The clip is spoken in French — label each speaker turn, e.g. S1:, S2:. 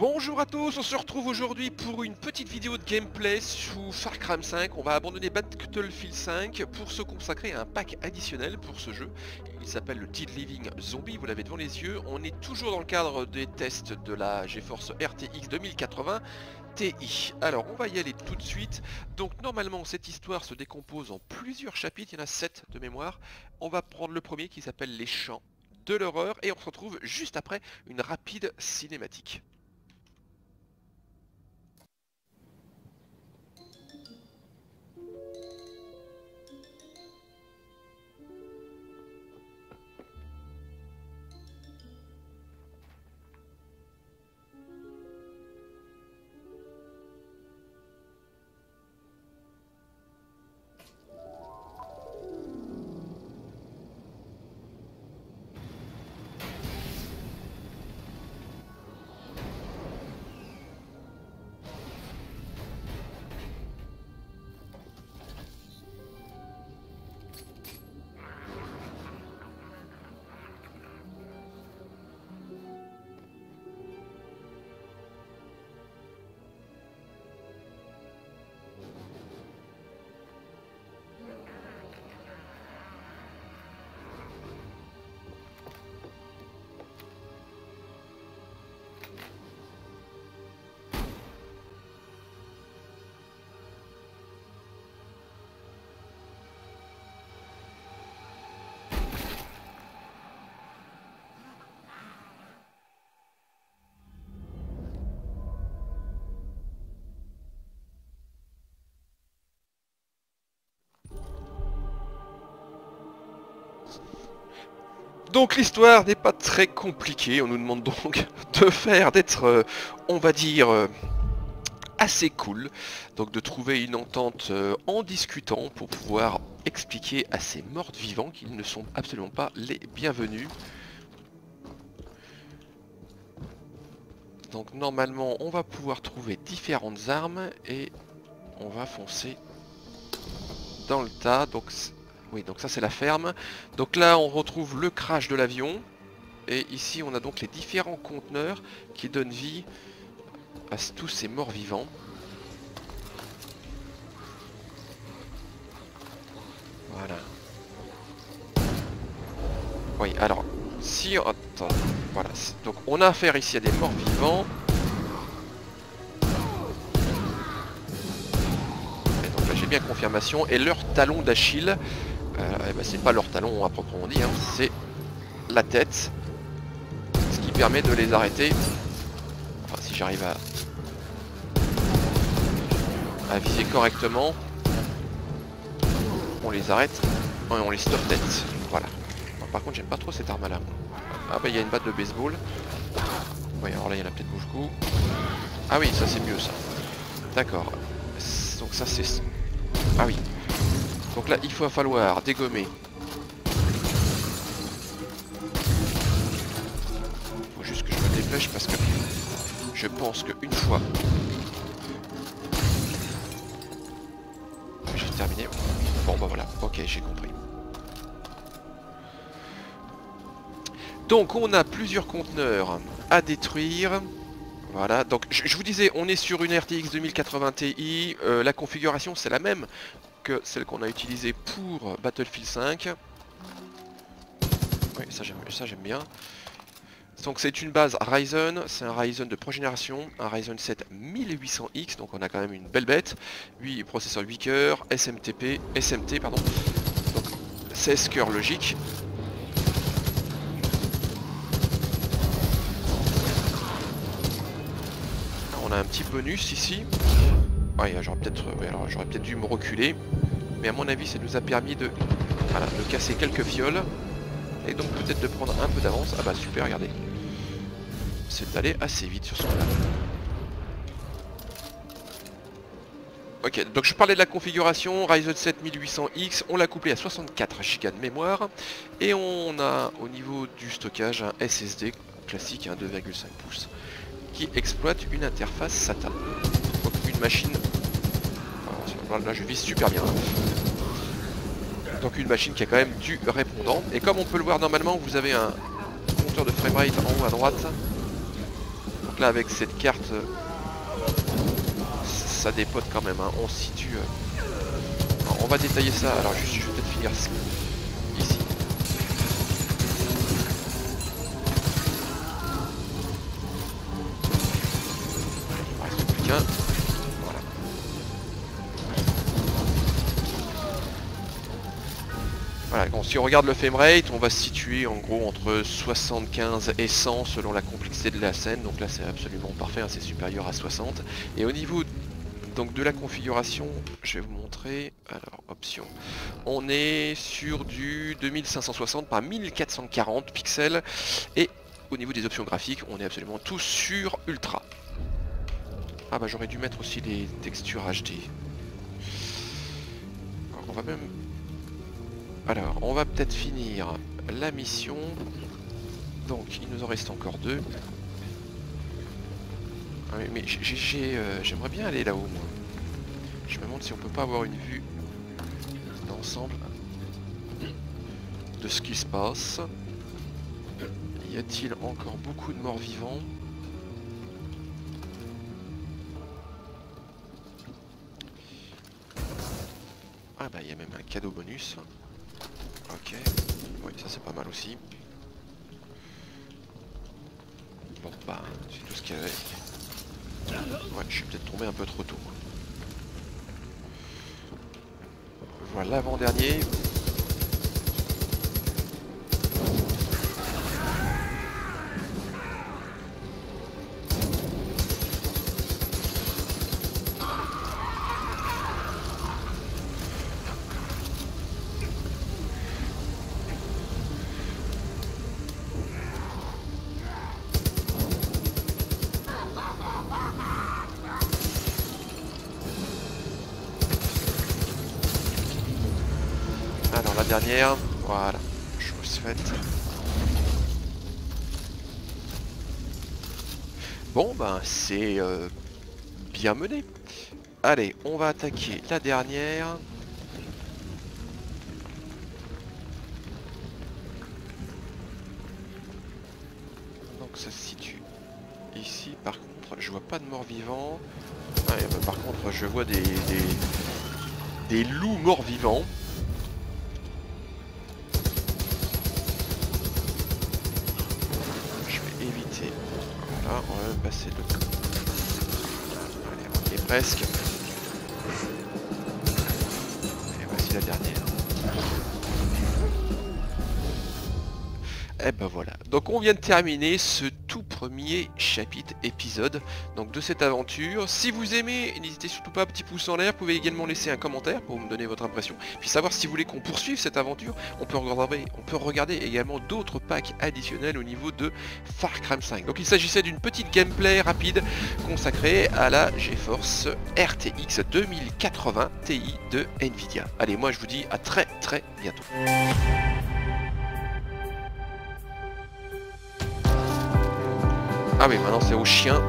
S1: Bonjour à tous, on se retrouve aujourd'hui pour une petite vidéo de gameplay sous Far Cry 5. On va abandonner Battlefield 5 pour se consacrer à un pack additionnel pour ce jeu. Il s'appelle le Dead Living Zombie, vous l'avez devant les yeux. On est toujours dans le cadre des tests de la GeForce RTX 2080 Ti. Alors on va y aller tout de suite. Donc normalement cette histoire se décompose en plusieurs chapitres, il y en a 7 de mémoire. On va prendre le premier qui s'appelle Les Champs de l'horreur et on se retrouve juste après une rapide cinématique. Donc l'histoire n'est pas très compliquée, on nous demande donc de faire, d'être, on va dire, assez cool. Donc de trouver une entente en discutant pour pouvoir expliquer à ces morts vivants qu'ils ne sont absolument pas les bienvenus. Donc normalement on va pouvoir trouver différentes armes et on va foncer dans le tas. Donc oui, donc ça c'est la ferme. Donc là on retrouve le crash de l'avion. Et ici on a donc les différents conteneurs qui donnent vie à tous ces morts vivants. Voilà. Oui, alors, si... Attends, voilà. Donc on a affaire ici à des morts vivants. Et donc là j'ai bien confirmation. Et leur talon d'Achille... eh ben, c'est pas leur talon à proprement dit, hein, c'est la tête, ce qui permet de les arrêter. Enfin, si j'arrive à viser correctement, on les arrête et on les stop tête. Voilà. Bon, par contre, j'aime pas trop cette arme là. Ah bah il y a une batte de baseball. Oui, alors là il y en a peut-être beaucoup. Ah oui, ça c'est mieux ça. D'accord. Donc ça c'est... Ah oui. Donc là, il va falloir dégommer. Faut juste que je me dépêche parce que je pense qu'une fois j'ai terminé. Bon bah voilà, ok, j'ai compris. Donc on a plusieurs conteneurs à détruire. Voilà, donc je vous disais, on est sur une RTX 2080 Ti. La configuration c'est la même que celle qu'on a utilisée pour Battlefield 5. Oui, ça j'aime bien. Donc c'est une base Ryzen, c'est un Ryzen de progénération, un Ryzen 7 1800X, donc on a quand même une belle bête. 8 processeur 8 cœurs, SMT pardon. Donc 16 cœurs logiques. On a un petit bonus ici. Ouais, j'aurais peut-être dû me reculer. Mais à mon avis, ça nous a permis de, voilà, de casser quelques fioles. Et donc peut-être de prendre un peu d'avance. Ah bah super, regardez. C'est allé assez vite sur ce coup-là. Ok, donc je parlais de la configuration. Ryzen 7 1800X. On l'a couplé à 64 Go de mémoire. Et on a au niveau du stockage un SSD classique, un 2,5 pouces. Qui exploite une interface SATA. Donc une machine... Là je vise super bien. Donc une machine qui a quand même du répondant. Et comme on peut le voir normalement, vous avez un compteur de framerate en haut à droite. Donc là avec cette carte, ça dépote quand même, hein. On se situe... Alors, on va détailler ça, alors juste je vais peut-être finir ici. Il reste plus qu'un. Voilà. Voilà, donc si on regarde le framerate, on va se situer en gros entre 75 et 100 selon la complexité de la scène. Donc là c'est absolument parfait, hein, c'est supérieur à 60. Et au niveau donc de la configuration, je vais vous montrer. Alors options, on est sur du 2560 par 1440 pixels. Et au niveau des options graphiques, on est absolument tous sur Ultra. Ah bah j'aurais dû mettre aussi les textures HD. Alors, on va même... Alors, on va peut-être finir la mission. Donc, il nous en reste encore 2. Ah, mais j'aimerais bien aller là-haut, moi. Je me demande si on peut pas avoir une vue d'ensemble de ce qui se passe. Y a-t-il encore beaucoup de morts vivants? Ah bah, il y a même un cadeau bonus. Ok, oui, ça c'est pas mal aussi. Bon, bah, c'est tout ce qu'il y avait. Ouais, je suis peut-être tombé un peu trop tôt. Voilà l'avant-dernier. Alors la dernière, voilà, chose faite. Bon ben c'est bien mené. Allez, on va attaquer la dernière. Donc ça se situe ici. Par contre, je vois pas de morts vivants. Ah, bah, par contre, je vois des loups morts vivants. Éviter. Voilà, on va même passer de... Allez, on y est presque. Et voici la dernière. Et ben voilà. Donc on vient de terminer ce tout premier chapitre épisode donc de cette aventure. Si vous aimez, n'hésitez surtout pas, petit pouce en l'air. Vous pouvez également laisser un commentaire pour me donner votre impression. Puis savoir si vous voulez qu'on poursuive cette aventure. On peut regarder également d'autres packs additionnels au niveau de Far Cry 5. Donc il s'agissait d'une petite gameplay rapide consacrée à la GeForce RTX 2080 Ti de Nvidia. Allez, moi je vous dis à très bientôt. Ah oui, maintenant c'est au chien.